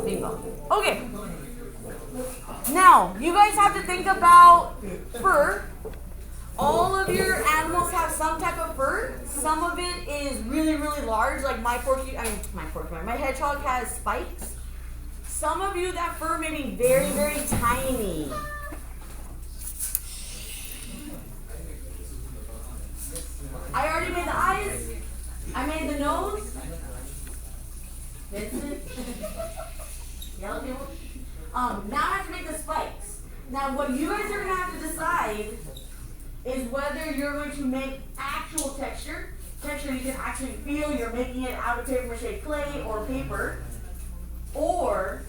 Bingo. Okay. Now, you guys have to think about fur. All of your animals have some type of fur. Some of it is really, really large, like my hedgehog has spikes. Some of you, that fur may be very, very tiny. I already made the eyes. I made the nose. Vincent. Yellow people. Now I have to make the spikes. Now what you guys are going to have to decide is whether you're going to make actual texture you can actually feel you're making it out of paper mache clay or paper, or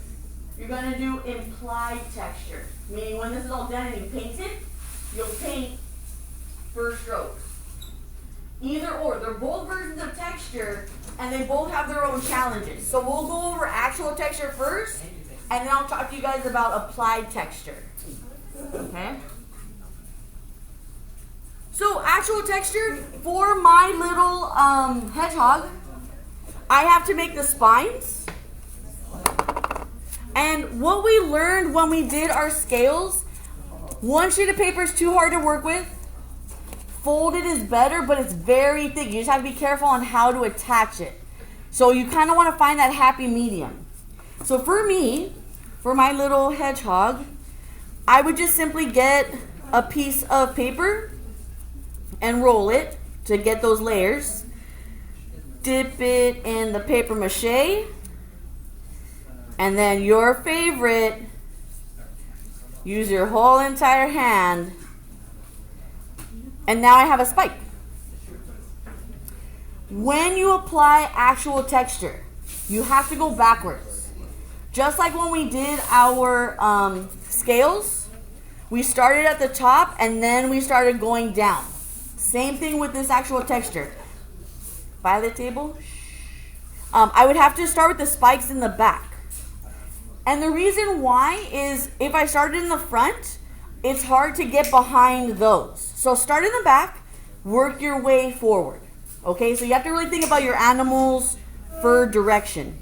you're going to do implied texture, meaning when this is all done and you paint it, you'll paint fur strokes. Either or, they're both versions of texture and they both have their own challenges. So we'll go over actual texture first, and then I'll talk to you guys about applied texture. Okay? So actual texture, for my little hedgehog, I have to make the spines. And what we learned when we did our scales, one sheet of paper is too hard to work with. Folded is better, but it's very thick. You just have to be careful on how to attach it. So you kind of want to find that happy medium. So for me, for my little hedgehog, I would just simply get a piece of paper and roll it to get those layers. Dip it in the paper mache. And then your favorite, use your whole entire hand. And now I have a spike. When you apply actual texture, you have to go backwards. Just like when we did our scales, we started at the top and then we started going down. Same thing with this actual texture. Violet table. I would have to start with the spikes in the back. And the reason why is if I started in the front, it's hard to get behind those. So start in the back, work your way forward. Okay, so you have to really think about your animal's fur direction.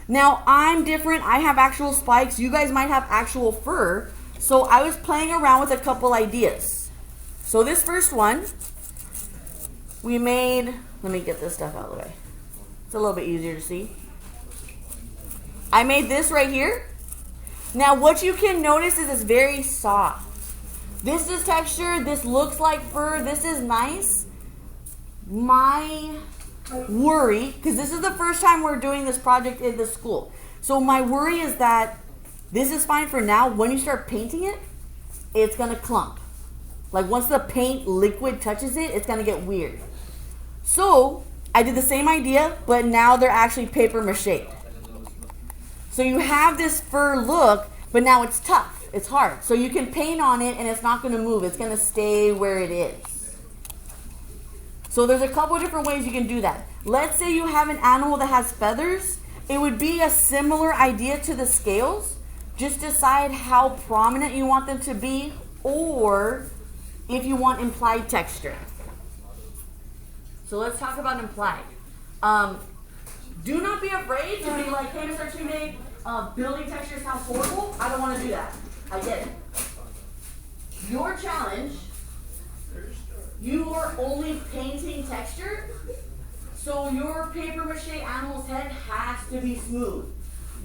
Now, I'm different. I have actual spikes. You guys might have actual fur. So I was playing around with a couple ideas. So this first one, we made, let me get this stuff out of the way. It's a little bit easier to see. I made this right here. Now what you can notice is it's very soft. This is texture, this looks like fur, this is nice. My worry, because this is the first time we're doing this project in the school. So my worry is that this is fine for now. When you start painting it, it's going to clump. Like once the paint liquid touches it, it's going to get weird. So I did the same idea, but now they're actually paper mache. So you have this fur look, but now it's tough. It's hard. So you can paint on it and it's not going to move. It's going to stay where it is. So there's a couple different ways you can do that. Let's say you have an animal that has feathers. It would be a similar idea to the scales. Just decide how prominent you want them to be, or if you want implied texture. So let's talk about implied. Do not be afraid to be like, hey, Mr. Chimney, building texture sounds horrible. I don't want to do that. I get it. Your challenge, you are only painting texture, so your paper mache animal's head has to be smooth.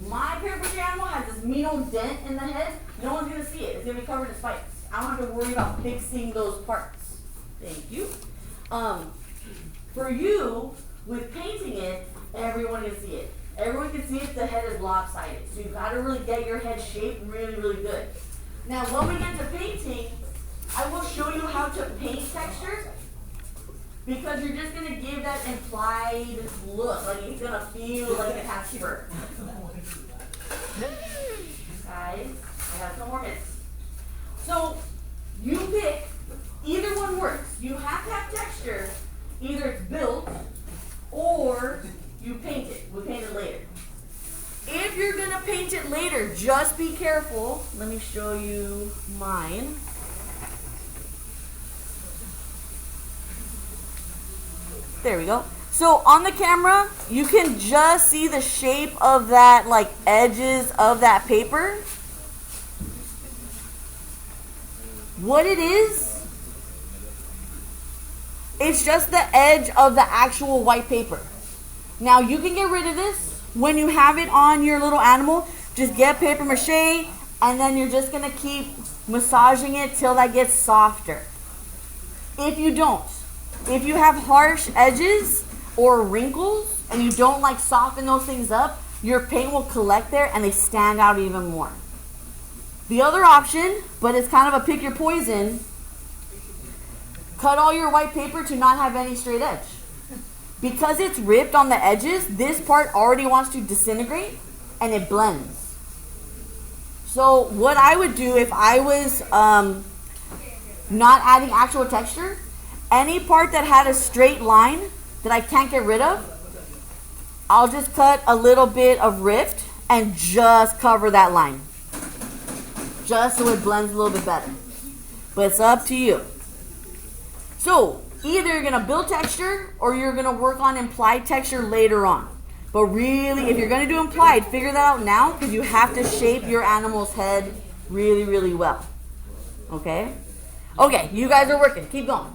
My paper mache animal has this mean old dent in the head. No one's going to see it. It's going to be covered in spikes. I don't have to worry about fixing those parts. Thank you. For you, with painting it, everyone can see it. Everyone can see if the head is lopsided. So you've got to really get your head shaped really, really good. Now, when we get to painting, I will show you how to paint textures, because you're just going to give that implied look. Like it's going to feel like it has fur. Guys, I got some more minutes. So you pick, either one works. You have to have texture. Either it's built or you paint it. We'll paint it later. If you're going to paint it later, just be careful. Let me show you mine. There we go. So on the camera, you can just see the shape of that, like edges of that paper. What it is, it's just the edge of the actual white paper. Now you can get rid of this when you have it on your little animal. Just get paper mache, and then you're just gonna keep massaging it till that gets softer. If you don't, if you have harsh edges or wrinkles and you don't like soften those things up, your paint will collect there and they stand out even more. The other option, but it's kind of a pick your poison, cut all your white paper to not have any straight edge. Because it's ripped on the edges, this part already wants to disintegrate and it blends. So what I would do if I was not adding actual texture, any part that had a straight line that I can't get rid of, I'll just cut a little bit of rift and just cover that line. Just so it blends a little bit better. But it's up to you. So, either you're going to build texture or you're going to work on implied texture later on. But really, if you're going to do implied, figure that out now because you have to shape your animal's head really, really well. Okay? Okay, you guys are working. Keep going.